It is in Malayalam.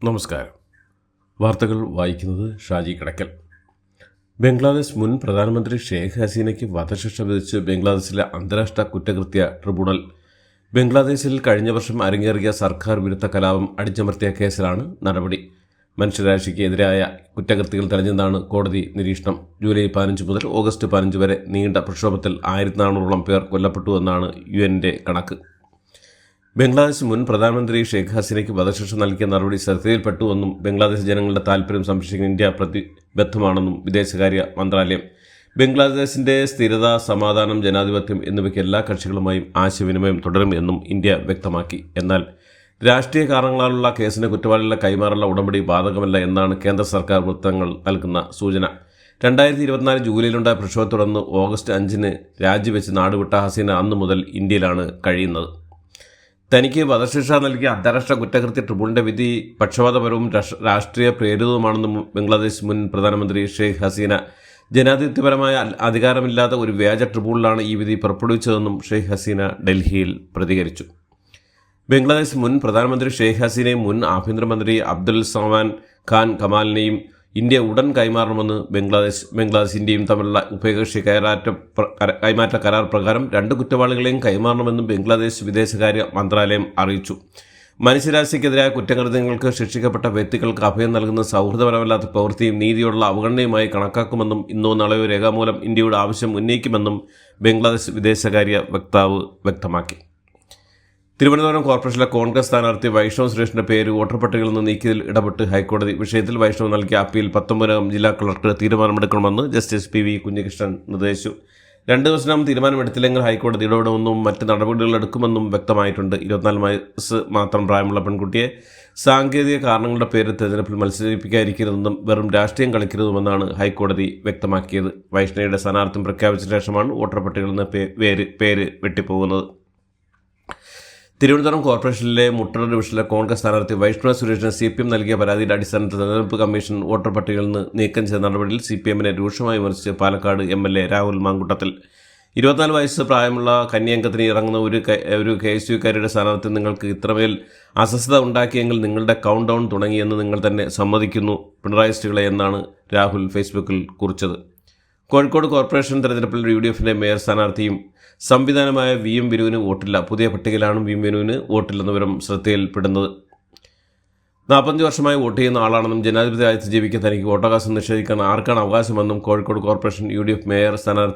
നമസ്കാരം. വാർത്തകൾ വായിക്കുന്നത് ഷാജി കടക്കൽ. ബംഗ്ലാദേശ് മുൻ പ്രധാനമന്ത്രി ഷെയ്ഖ് ഹസീനയ്ക്ക് വധശിക്ഷ വിധിച്ച് ബംഗ്ലാദേശിലെ അന്താരാഷ്ട്ര കുറ്റകൃത്യ ട്രിബ്യൂണൽ. ബംഗ്ലാദേശിൽ കഴിഞ്ഞ വർഷം അരങ്ങേറിയ സർക്കാർ വിരുദ്ധ കലാപം അടിച്ചമർത്തിയ കേസിലാണ് നടപടി. മനുഷ്യരാശിക്ക് എതിരായ കുറ്റകൃത്യങ്ങൾ തെളിഞ്ഞെന്നാണ് കോടതി നിരീക്ഷണം. ജൂലൈ 15 മുതൽ ഓഗസ്റ്റ് 15 വരെ നീണ്ട പ്രക്ഷോഭത്തിൽ 1400ഓളം പേർ കൊല്ലപ്പെട്ടുവെന്നാണ് UN കണക്ക്. ബംഗ്ലാദേശ് മുൻ പ്രധാനമന്ത്രി ഷെയ്ഖ് ഹസീനയ്ക്ക് വധശിക്ഷ നൽകിയ നടപടി ശ്രദ്ധയിൽപ്പെട്ടുവെന്നും ബംഗ്ലാദേശ് ജനങ്ങളുടെ താൽപ്പര്യം സംരക്ഷിക്കാൻ ഇന്ത്യ പ്രതിബദ്ധമാണെന്നും വിദേശകാര്യ മന്ത്രാലയം. ബംഗ്ലാദേശിന്റെ സ്ഥിരത, സമാധാനം, ജനാധിപത്യം എന്നിവയ്ക്ക് എല്ലാ കക്ഷികളുമായും ആശയവിനിമയം തുടരും എന്നും ഇന്ത്യ വ്യക്തമാക്കി. എന്നാൽ രാഷ്ട്രീയ കാരണങ്ങളാലുള്ള കേസിന് കുറ്റവാളികളെ കൈമാറുള്ള ഉടമ്പടി ബാധകമല്ല എന്നാണ് കേന്ദ്ര സർക്കാർ വൃത്തങ്ങൾ നൽകുന്ന സൂചന. 2024 ജൂലൈയിലുണ്ടായ പ്രക്ഷോഭത്തെ തുടർന്ന് ഓഗസ്റ്റ് 5 രാജിവെച്ച് നാടുവിട്ട ഹസീന അന്നു മുതൽ ഇന്ത്യയിലാണ് കഴിയുന്നത്. തനിക്ക് വധശിക്ഷ നൽകിയ അന്താരാഷ്ട്ര കുറ്റകൃത്യ ട്രിബ്യൂണലിന്റെ വിധി പക്ഷപാതപരവും രാഷ്ട്രീയ പ്രേരിതവുമാണെന്നും ബംഗ്ലാദേശ് മുൻ പ്രധാനമന്ത്രി ഷെയ്ഖ് ഹസീന. ജനാധിപത്യപരമായ അധികാരമില്ലാത്ത ഒരു വ്യാജ ട്രിബ്യൂണലാണ് ഈ വിധി പുറപ്പെടുവിച്ചതെന്നും ഷെയ്ഖ് ഹസീന ഡൽഹിയിൽ പ്രതികരിച്ചു. ബംഗ്ലാദേശ് മുൻ പ്രധാനമന്ത്രി ഷെയ്ഖ് ഹസീനയും മുൻ ആഭ്യന്തരമന്ത്രി അബ്ദുൽ സമാൻ ഖാൻ കമാലിനെയും ഇന്ത്യ ഉടൻ കൈമാറണമെന്ന് ബംഗ്ലാദേശ് ഇന്ത്യയും തമ്മിലുള്ള ഉഭയകക്ഷി കൈമാറ്റ കരാർ പ്രകാരം 2 കുറ്റവാളികളെയും കൈമാറണമെന്നും ബംഗ്ലാദേശ് വിദേശകാര്യ മന്ത്രാലയം അറിയിച്ചു. മനുഷ്യരാശിക്കെതിരായ കുറ്റകൃത്യങ്ങൾക്ക് ശിക്ഷിക്കപ്പെട്ട വ്യക്തികൾക്ക് അഭയം നൽകുന്ന സൗഹൃദപരമല്ലാത്ത പ്രവൃത്തിയും നീതിയോടുള്ള അവഗണനയുമായി കണക്കാക്കുമെന്നും ഇന്നോ നാളെയോ രേഖാമൂലം ഇന്ത്യയുടെ ആവശ്യം ഉന്നയിക്കുമെന്നും ബംഗ്ലാദേശ് വിദേശകാര്യ വക്താവ് വ്യക്തമാക്കി. തിരുവനന്തപുരം കോർപ്പറേഷനിലെ കോൺഗ്രസ് സ്ഥാനാർത്ഥി വൈഷ്ണവ് സുരേഷിന്റെ പേര് വോട്ടർ പട്ടികയിൽ നിന്ന് നീക്കിയതിൽ ഇടപെട്ട് ഹൈക്കോടതി. വിഷയത്തിൽ വൈഷ്ണവ് നൽകിയ അപ്പീൽ 19 ജില്ലാ കളക്ടർ തീരുമാനമെടുക്കണമെന്ന് ജസ്റ്റിസ് PV കുഞ്ഞികൃഷ്ണൻ നിർദ്ദേശിച്ചു. 2 ദിവസത്തിനകം തീരുമാനമെടുത്തില്ലെങ്കിൽ ഹൈക്കോടതി ഇടപെടുമെന്നും മറ്റ് നടപടികളെടുക്കുമെന്നും വ്യക്തമായിട്ടുണ്ട്. 24 വയസ്സ് മാത്രം പ്രായമുള്ള പെൺകുട്ടിയെ സാങ്കേതിക കാരണങ്ങളുടെ പേരിൽ തെരഞ്ഞെടുപ്പിൽ മത്സരിപ്പിക്കാതിരിക്കരുതെന്നും വെറും രാഷ്ട്രീയം കളിക്കരുതുമെന്നാണ് ഹൈക്കോടതി വ്യക്തമാക്കിയത്. വൈഷ്ണവിയുടെ സ്ഥാനാർത്ഥ്യം പ്രഖ്യാപിച്ച ശേഷമാണ് വോട്ടർ പട്ടികയിൽ നിന്ന് പേര് വെട്ടിപ്പോകുന്നത്. തിരുവനന്തപുരം കോർപ്പറേഷനിലെ മുട്ടറ ഡിവിഷനിലെ കോൺഗ്രസ് സ്ഥാനാർത്ഥി വൈഷ്ണവ് സുരേഷിന് CPM നൽകിയ പരാതിയുടെ അടിസ്ഥാനത്തിൽ തെരഞ്ഞെടുപ്പ് കമ്മീഷൻ വോട്ടർ പട്ടികയിൽ നിന്ന് നീക്കം ചെയ്ത നടപടിയിൽ CPMനെ രൂക്ഷമായി വിമർശിച്ച് പാലക്കാട് MLA രാഹുൽ മാങ്കുട്ടത്തിൽ. 24 വയസ്സ് പ്രായമുള്ള കന്യാംഗത്തിന് ഇറങ്ങുന്ന ഒരു KSUക്കാരുടെ സ്ഥാനാർത്ഥി നിങ്ങൾക്ക് ഇത്രമേൽ അസ്വസ്ഥത ഉണ്ടാക്കിയെങ്കിൽ നിങ്ങളുടെ കൗണ്ട് ഡൗൺ തുടങ്ങിയെന്ന് നിങ്ങൾ തന്നെ സമ്മതിക്കുന്നു പിണറായിസ്റ്റുകളെ എന്നാണ് രാഹുൽ ഫേസ്ബുക്കിൽ കുറിച്ചത്. കോഴിക്കോട് കോർപ്പറേഷൻ തെരഞ്ഞെടുപ്പിൽ UDFന്റെ മേയർ സ്ഥാനാർത്ഥിയും സംവിധാനമായ VM വിനുവിന് വോട്ടില്ല. പുതിയ പട്ടികയിലാണ് VM വിനുവിന് വോട്ടില്ലെന്ന വിവരം ശ്രദ്ധയിൽപ്പെടുന്നത്. 45 വർഷമായി വോട്ട് ചെയ്യുന്ന ആളാണെന്നും ജനാധിപത്യ രാജ്യത്ത് ജീവിക്കാൻ തനിക്ക് വോട്ടവകാശം നിഷേധിക്കാൻ ആർക്കാണ് അവകാശമെന്നും കോഴിക്കോട് കോർപ്പറേഷൻ UDF മേയർ സ്ഥാനാർത്ഥി